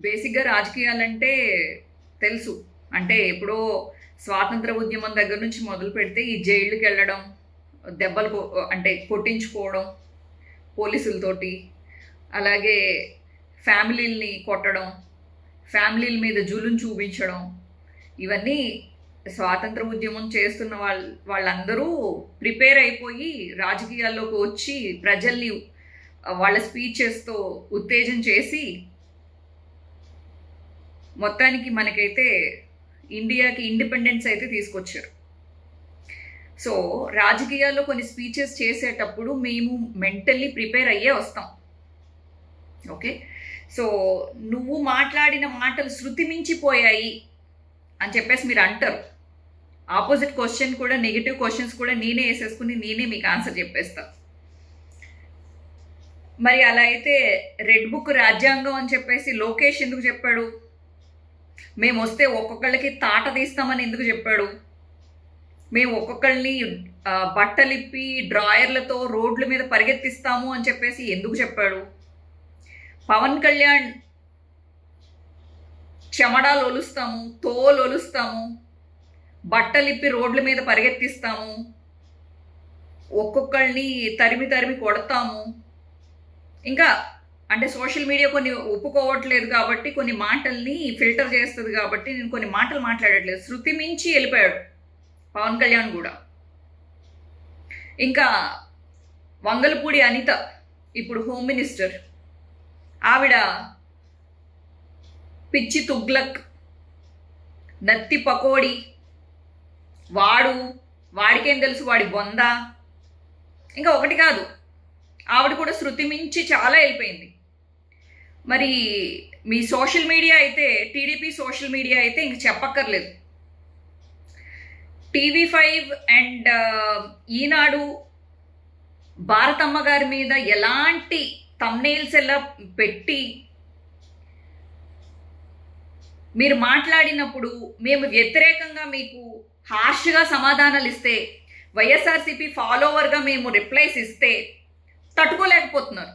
బేసిక్గా రాజకీయాలంటే తెలుసు. అంటే ఎప్పుడో స్వాతంత్ర ఉద్యమం దగ్గర నుంచి మొదలు పెడితే ఈ జైళ్ళకి వెళ్ళడం, దెబ్బలు అంటే కొట్టించుకోవడం పోలీసులతోటి, అలాగే ఫ్యామిలీల్ని కొట్టడం, ఫ్యామిలీల మీద జులుం చూపించడం, ఇవన్నీ స్వాతంత్ర ఉద్యమం చేస్తున్న వాళ్ళందరూ ప్రిపేర్ అయిపోయి రాజకీయాల్లోకి వచ్చి ప్రజల్ని వాళ్ళ స్పీచెస్తో ఉత్తేజం చేసి మొత్తానికి మనకైతే ఇండియాకి ఇండిపెండెన్స్ అయితే తీసుకొచ్చారు. సో రాజకీయాల్లో కొన్ని స్పీచెస్ చేసేటప్పుడు మేము మెంటల్లీ ప్రిపేర్ అయ్యే వస్తాం. ఓకే, సో నువ్వు మాట్లాడిన మాటలు శృతి మించిపోయాయి అని చెప్పేసి మీరు అంటారు. ఆపోజిట్ క్వశ్చన్ కూడా, నెగిటివ్ క్వశ్చన్స్ కూడా నేనే వేసేసుకుని నేనే మీకు ఆన్సర్ చెప్పేస్తా. మరి అలా అయితే రెడ్ బుక్ రాజ్యాంగం అని చెప్పేసి లోకేష్ ఎందుకు చెప్పాడు? మేము వస్తే ఒక్కొక్కళ్ళకి తాట తీస్తామని ఎందుకు చెప్పాడు? మేము ఒక్కొక్కళ్ళని బట్టలిప్పి డ్రాయర్లతో రోడ్ల మీద పరిగెత్తిస్తాము అని చెప్పేసి ఎందుకు చెప్పాడు? పవన్ కళ్యాణ్ చెమడాలు ఒలుస్తాము, తోలు ఒలుస్తాము, బట్టలిప్పి రోడ్ల మీద పరిగెత్తిస్తాము, ఒక్కొక్కళ్ళని తరిమి తరిమి కొడతాము, ఇంకా అంటే సోషల్ మీడియా కొన్ని ఒప్పుకోవట్లేదు కాబట్టి కొన్ని మాటల్ని ఫిల్టర్ చేస్తుంది కాబట్టి నేను కొన్ని మాటలు మాట్లాడట్లేదు. శృతి మించి వెళ్ళిపోయాడు పవన్ కళ్యాణ్ కూడా. ఇంకా వంగలపూడి అనిత ఇప్పుడు హోమ్ మినిస్టర్, ఆవిడ పిచ్చి తుగ్లక్, నత్తి పకోడి, వాడికేం తెలుసు, వాడి బొంద, ఇంకా ఒకటి కాదు, ఆవిడ కూడా శృతి మించి చాలా వెళ్ళిపోయింది. మరి మీ సోషల్ మీడియా అయితే, టీడీపీ సోషల్ మీడియా అయితే ఇంక చెప్పక్కర్లేదు. TV5 అండ్ ఈనాడు భారతమ్మ గారి మీద ఎలాంటి థంబ్నెయిల్స్ ఎలా పెట్టి మీరు మాట్లాడినప్పుడు మేము వ్యతిరేకంగా మీకు హార్ష్గా సమాధానాలు ఇస్తే, వైఎస్ఆర్సీపీ ఫాలోవర్గా మేము రిప్లైస్ ఇస్తే తట్టుకోలేకపోతున్నారు.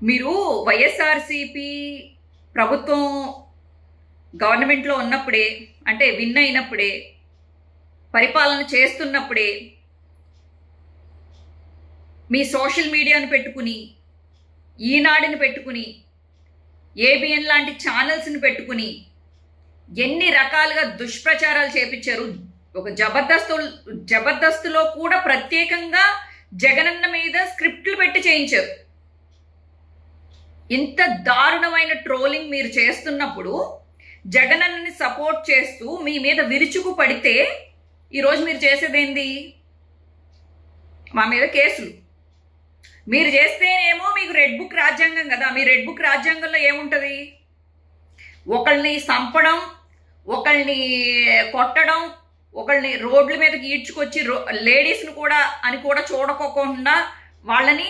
మీరు వైఎస్ఆర్సీపీ ప్రభుత్వం గవర్నమెంట్లో ఉన్నప్పుడే, అంటే విన్ అయినప్పుడే, పరిపాలన చేస్తున్నప్పుడే మీ సోషల్ మీడియాను పెట్టుకుని, ఈనాడుని పెట్టుకుని, ఏబిఎన్ లాంటి ఛానల్స్ని పెట్టుకుని ఎన్ని రకాలుగా దుష్ప్రచారాలు చేపించారు. ఒక జబర్దస్త్లో కూడా ప్రత్యేకంగా జగనన్న మీద స్క్రిప్ట్లు పెట్టి చేయించారు. ఇంత దారుణమైన ట్రోలింగ్ మీరు చేస్తున్నప్పుడు జగనన్నని సపోర్ట్ చేస్తూ మీ మీద విరుచుకు పడితే ఈరోజు మీరు చేసేదేంది? మా మీద కేసులు. మీరు చేస్తేనేమో మీకు రెడ్ బుక్ రాజ్యాంగం కదా. మీ రెడ్ బుక్ రాజ్యాంగంలో ఏముంటుంది? ఒకళ్ళని చంపడం, ఒకళ్ళని కొట్టడం, ఒకళ్ళని రోడ్ల మీదకి ఈడ్చుకొచ్చి లేడీస్ని కూడా అని కూడా చూడకోకుండా వాళ్ళని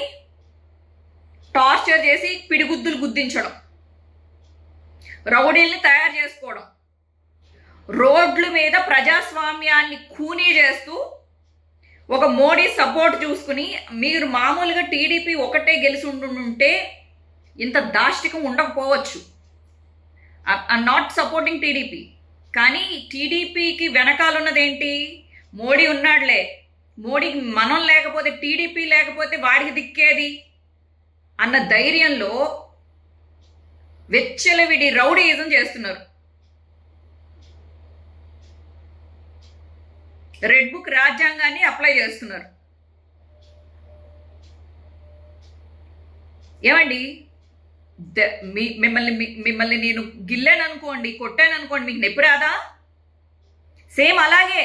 టార్చర్ చేసి పిడిగుద్దులు గుద్దించడం, రౌడీల్ని తయారు చేసుకోవడం, రోడ్ల మీద ప్రజాస్వామ్యాన్ని ఖూనీ చేస్తూ ఒక మోడీ సపోర్ట్ చూసుకుని మీరు మామూలుగా టీడీపీ ఒకటే గెలిచి ఉండుంటే ఇంత దాష్టికం ఉండకపోవచ్చు. ఐఎమ్ నాట్ సపోర్టింగ్ టీడీపీ, కానీ టీడీపీకి వెనకాలన్నదేంటి? మోడీ ఉన్నాడులే, మోడీకి మనం లేకపోతే, టీడీపీ లేకపోతే వాడికి దిక్కేది అన్న ధైర్యంలో వెచ్చలవిడి రౌడీయిజం చేస్తున్నారు. రెడ్ బుక్ రాజ్యాంగాన్ని అప్లై చేస్తున్నారు. ఏమండి, మిమ్మల్ని నేను గిల్లాను అనుకోండి, కొట్టాను అనుకోండి, మీకు నొప్పి రాదా? సేమ్ అలాగే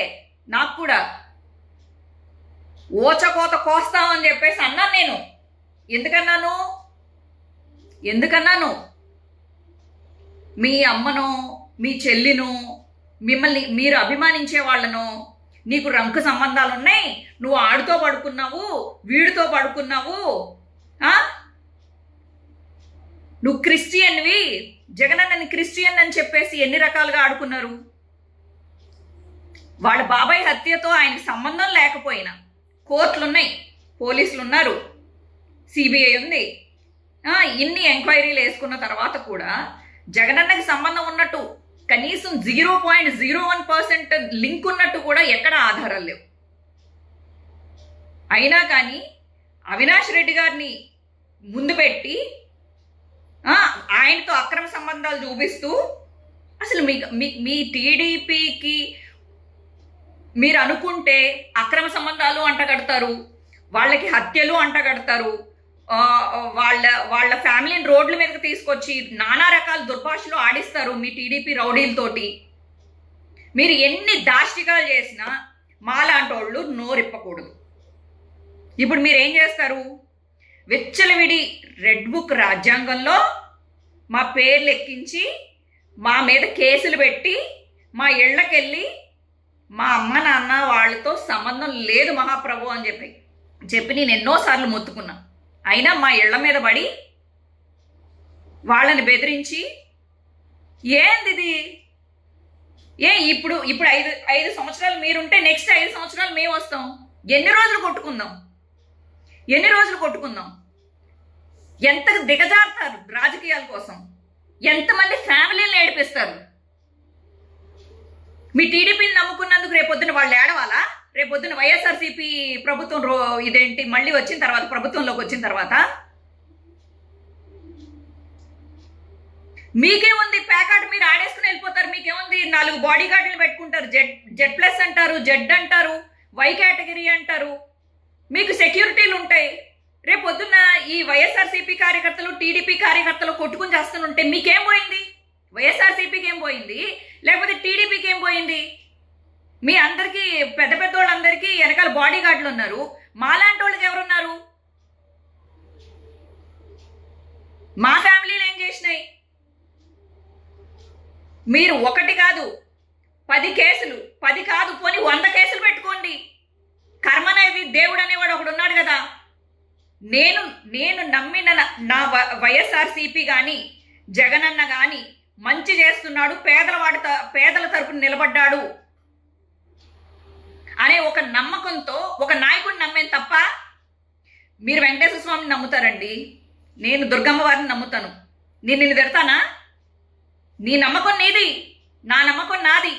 నాకు కూడా ఓచకోత కోస్తామని చెప్పేసి అన్నాను నేను. ఎందుకన్నాను? మీ అమ్మనో, మీ చెల్లినో, మిమ్మల్ని మీరు అభిమానించే వాళ్ళనో, నీకు రంకు సంబంధాలు ఉన్నాయి, నువ్వు ఆడితో పడుకున్నావు, వీడితో పడుకున్నావు, నువ్వు క్రిస్టియన్వి, జగనన్నని క్రిస్టియన్ అని చెప్పేసి ఎన్ని రకాలుగా ఆడుకున్నారు. వాళ్ళ బాబాయ్ హత్యతో ఆయనకి సంబంధం లేకపోయినా కోర్టులు ఉన్నాయి, పోలీసులు ఉన్నారు, సిబిఐ ఉంది, ఇన్ని ఎంక్వైరీలు వేసుకున్న తర్వాత కూడా జగనన్నకి సంబంధం ఉన్నట్టు కనీసం 0.01% లింక్ ఉన్నట్టు కూడా ఎక్కడ ఆధారాలు లేవు. అయినా కానీ అవినాష్ రెడ్డి గారిని ముందు పెట్టి ఆయనతో అక్రమ సంబంధాలు చూపిస్తూ అసలు మీ టీడీపీకి మీరు అనుకుంటే అక్రమ సంబంధాలు అంటగడతారు, వాళ్ళకి హత్యలు అంటగడతారు, వాళ్ళ ఫ్యామిలీని రోడ్ల మీదకి తీసుకొచ్చి నానా రకాల దుర్భాషలు ఆడిస్తారు మీ టీడీపీ రౌడీలతోటి. మీరు ఎన్ని దాష్టికాలు చేసినా మాలాంటి వాళ్ళు నోరిప్పకూడదు. ఇప్పుడు మీరు ఏం చేస్తారు? విచ్చలవిడి రెడ్ బుక్ రాజ్యాంగంలో మా పేర్లు ఎక్కించి మా మీద కేసులు పెట్టి మా ఇళ్ళకెళ్ళి మా అమ్మ నాన్న వాళ్ళతో సంబంధం లేదు మహాప్రభు అని చెప్పి నేను ఎన్నోసార్లు మొత్తుకున్నా. అయినా మా ఇళ్ల మీద పడి వాళ్ళని బెదిరించి ఏంది ఇది? ఇప్పుడు 5 సంవత్సరాలు మీరుంటే నెక్స్ట్ 5 సంవత్సరాలు మేము వస్తాం. ఎన్ని రోజులు కొట్టుకుందాం? ఎంత దిగజారుతారు రాజకీయాల కోసం? ఎంతమంది ఫ్యామిలీని ఏడిపిస్తారు? మీ టీడీపీని నమ్ముకున్నందుకు రేపొద్దున వాళ్ళు ఏడవాలా? రేపొద్దున వైఎస్ఆర్సీపీ ప్రభుత్వం ఇదేంటి మళ్ళీ వచ్చిన తర్వాత, ప్రభుత్వంలోకి వచ్చిన తర్వాత మీకేముంది? ప్యాకాట్ మీరు ఆడేసుకుని వెళ్ళిపోతారు. మీకేముంది? 4 బాడీ గార్డులు పెట్టుకుంటారు. జెడ్ ప్లస్ అంటారు, జెడ్ అంటారు, వై కేటగిరీ అంటారు. మీకు సెక్యూరిటీలు ఉంటాయి. రేపొద్దున్న ఈ వైఎస్ఆర్సీపీ కార్యకర్తలు టీడీపీ కార్యకర్తలు కొట్టుకుని చేస్తుంటే మీకేం పోయింది? వైఎస్ఆర్సీపీకి ఏం పోయింది? లేకపోతే టీడీపీకి ఏం పోయింది? మీ అందరికీ పెద్ద వాళ్ళందరికీ వెనకాల బాడీ గార్డులు ఉన్నారు. మాలాంటి వాళ్ళకి ఎవరున్నారు? మా ఫ్యామిలీలు ఏం చేసినాయి? మీరు 1 కాదు 10 కేసులు, 10 కాదు పోనీ 100 కేసులు పెట్టుకోండి. కర్మ అనేది దేవుడు అనేవాడు ఒకడు ఉన్నాడు కదా. నేను నమ్మిన నా వైఎస్ఆర్సీపీ కానీ జగనన్న కానీ మంచి చేస్తున్నాడు, పేదల తరపున నిలబడ్డాడు అనే ఒక నమ్మకంతో ఒక నాయకుడిని నమ్మేది తప్ప మీరు వెంకటేశ్వర స్వామిని నమ్ముతారండి. నేను దుర్గమ్మ వారిని నమ్ముతాను. నేను నిన్ను తిడతానా? నీ నమ్మకం నీది, నా నమ్మకం నాది.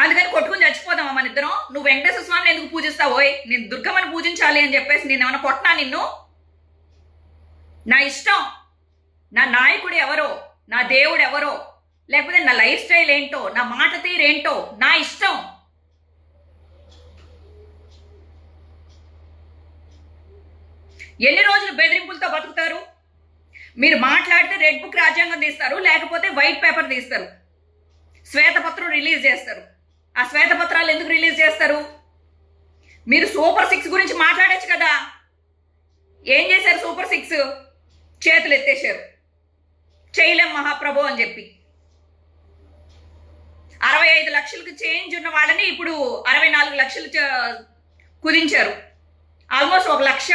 అందుకని కొట్టుకుని చచ్చిపోదామా మన ఇద్దరం? నువ్వు వెంకటేశ్వర స్వామిని ఎందుకు పూజిస్తావు? నేను దుర్గమ్మని పూజించాలి అని చెప్పేసి నేను ఏమైనా కొట్టినా నిన్ను? నా ఇష్టం. నా నాయకుడు ఎవరో, నా దేవుడు ఎవరో, లేకపోతే నా లైఫ్ స్టైల్ ఏంటో, నా మాట తీరేంటో నా ఇష్టం. ఎన్ని రోజులు బెదిరింపులతో బతుకుతారు? మీరు మాట్లాడితే రెడ్ బుక్ రాజ్యాంగం తీస్తారు, లేకపోతే వైట్ పేపర్ తీస్తారు, శ్వేతపత్రం రిలీజ్ చేస్తారు. ఆ శ్వేతపత్రాలు ఎందుకు రిలీజ్ చేస్తారు? మీరు సూపర్ 6 గురించి మాట్లాడచ్చు కదా. ఏం చేశారు? సూపర్ 6 చేతులు ఎత్తేశారు, చేయలేం మహాప్రభు అని చెప్పి. 65 లక్షలకు చేంజ్ ఉన్న వాళ్ళని ఇప్పుడు 64 లక్షలు కుదించారు. ఆల్మోస్ట్ 1 లక్ష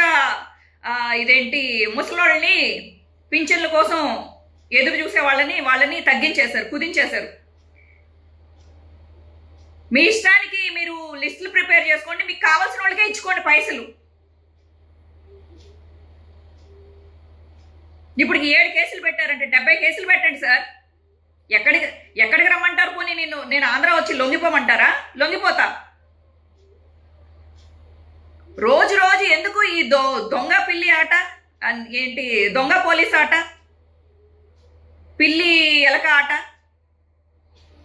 ఇదేంటి ముసలోళ్ళని పింఛన్ల కోసం ఎదురు చూసే వాళ్ళని తగ్గించేశారు, కుదించేశారు. మీ ఇష్టానికి మీరు లిస్టులు ప్రిపేర్ చేసుకోండి, మీకు కావాల్సిన వాళ్ళకే ఇచ్చుకోండి పైసలు. ఇప్పుడు 7 కేసులు పెట్టారంటే 70 కేసులు పెట్టండి సార్. ఎక్కడికి రమ్మంటారు? పోనీ నేను ఆంధ్ర వచ్చి లొంగిపోమంటారా? లొంగిపోతా. రోజు ఎందుకు ఈ దొంగ పిల్లి ఆట? ఏంటి దొంగ పోలీస్ ఆట, పిల్లి ఎలక ఆట?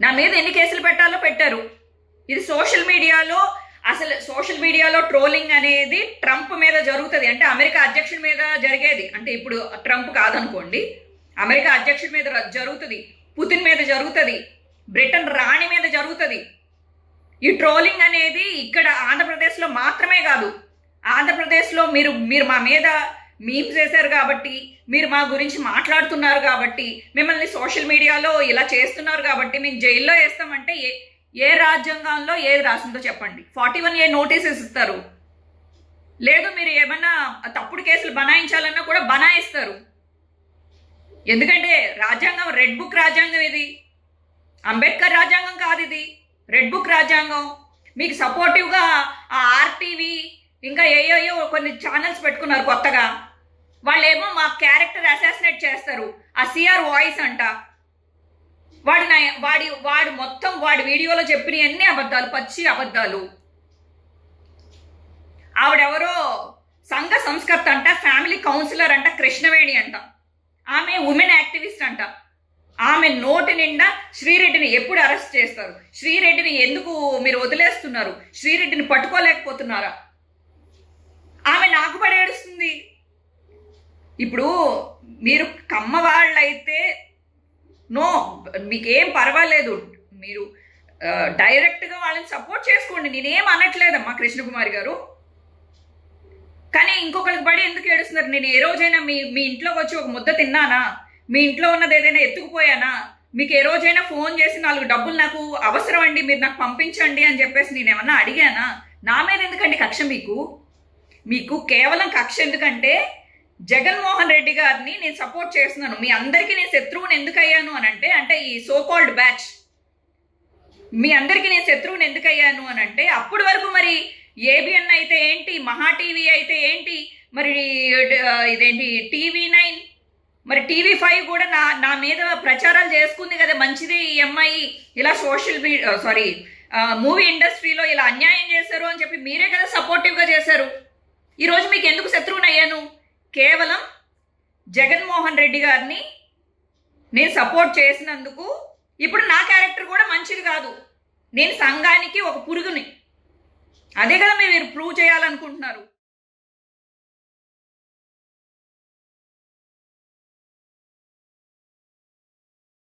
నా మీద ఎన్ని కేసులు పెట్టాలో పెట్టారు. ఇది సోషల్ మీడియాలో ట్రోలింగ్ అనేది ట్రంప్ మీద జరుగుతుంది. అంటే అమెరికా అధ్యక్షుడి మీద జరిగేది. అంటే ఇప్పుడు ట్రంప్ కాదనుకోండి, అమెరికా అధ్యక్షుడి మీద జరుగుతుంది, పుతిన్ మీద జరుగుతుంది, బ్రిటన్ రాణి మీద జరుగుతుంది. ఈ ట్రోలింగ్ అనేది ఇక్కడ ఆంధ్రప్రదేశ్లో మాత్రమే కాదు. ఆంధ్రప్రదేశ్లో మీరు మా మీద మీమ్స్ చేశారు కాబట్టి, మీరు మా గురించి మాట్లాడుతున్నారు కాబట్టి, మిమ్మల్ని సోషల్ మీడియాలో ఇలా చేస్తున్నారు కాబట్టి మేము జైల్లో వేస్తామంటే ఏ రాజ్యాంగంలో ఏది రాసిందో చెప్పండి? 41A నోటీసెస్ ఇస్తారు. లేదు మీరు ఏమన్నా తప్పుడు కేసులు బనాయించాలన్నా కూడా బనాయిస్తారు. ఎందుకంటే రాజ్యాంగం రెడ్ బుక్ రాజ్యాంగం. ఇది అంబేద్కర్ రాజ్యాంగం కాదు, ఇది రెడ్ బుక్ రాజ్యాంగం. మీకు సపోర్టివ్గా ఆ ఆర్టీవీ ఇంకా ఏయో కొన్ని ఛానల్స్ పెట్టుకున్నారు కొత్తగా. వాళ్ళేమో మా క్యారెక్టర్ అసాసినేట్ చేస్తారు. ఆ సిఆర్ వాయిస్ అంట. వాడు మొత్తం వాడి వీడియోలో చెప్పిన అన్ని అబద్ధాలు, పచ్చి అబద్ధాలు. ఆవిడెవరో సంఘ సంస్కర్త అంట, ఫ్యామిలీ కౌన్సిలర్ అంట, కృష్ణవేణి అంట. ఆమె ఉమెన్ యాక్టివిస్ట్ అంట. ఆమె నోటి నిండా శ్రీరెడ్డిని ఎప్పుడు అరెస్ట్ చేస్తారు, శ్రీరెడ్డిని ఎందుకు మీరు వదిలేస్తున్నారు, శ్రీరెడ్డిని పట్టుకోలేకపోతున్నారా, ఆమె నాకు పడేడుస్తుంది. ఇప్పుడు మీరు కమ్మ వాళ్ళైతే నో, మీకేం పర్వాలేదు, మీరు డైరెక్ట్గా వాళ్ళని సపోర్ట్ చేసుకోండి, నేనేం అనట్లేదమ్మా కృష్ణకుమారి గారు. కానీ ఇంకొకరికి పడి ఎందుకు ఏడుస్తున్నారు? నేను ఏ రోజైనా మీ ఇంట్లోకి వచ్చి ఒక ముద్ద తిన్నానా? మీ ఇంట్లో ఉన్నది ఏదైనా ఎత్తుకుపోయానా? మీకు ఏ రోజైనా ఫోన్ చేసి 4 డబ్బులు నాకు అవసరం అండి, మీరు నాకు పంపించండి అని చెప్పేసి నేను ఏమన్నా అడిగానా? నా మీద ఎందుకండి కక్ష? మీకు కేవలం కక్ష ఎందుకంటే జగన్మోహన్ రెడ్డి గారిని నేను సపోర్ట్ చేస్తున్నాను. మీ అందరికీ నేను శత్రువుని ఎందుకు అయ్యాను అని అంటే ఈ సోకాల్డ్ బ్యాచ్ మీ అందరికీ నేను శత్రువుని ఎందుకు అయ్యాను అని అంటే, అప్పటి వరకు మరి ఏబిఎన్ అయితే ఏంటి, మహా టీవీ అయితే ఏంటి, మరి ఇదేంటి TV9, మరి TV5 కూడా నా మీద ప్రచారాలు చేసుకుంది కదా, మంచిది ఈ అమ్మాయి ఇలా మూవీ ఇండస్ట్రీలో ఇలా అన్యాయం చేశారు అని చెప్పి మీరే కదా సపోర్టివ్గా చేశారు. ఈరోజు మీకు ఎందుకు శత్రువుని అయ్యాను? కేవలం జగన్మోహన్ రెడ్డి గారిని నేను సపోర్ట్ చేసినందుకు. ఇప్పుడు నా క్యారెక్టర్ కూడా మంచిది కాదు, నేను సంఘానికి ఒక పురుగుని, అదే కదా మీరు ప్రూవ్ చేయాలనుకుంటున్నారు.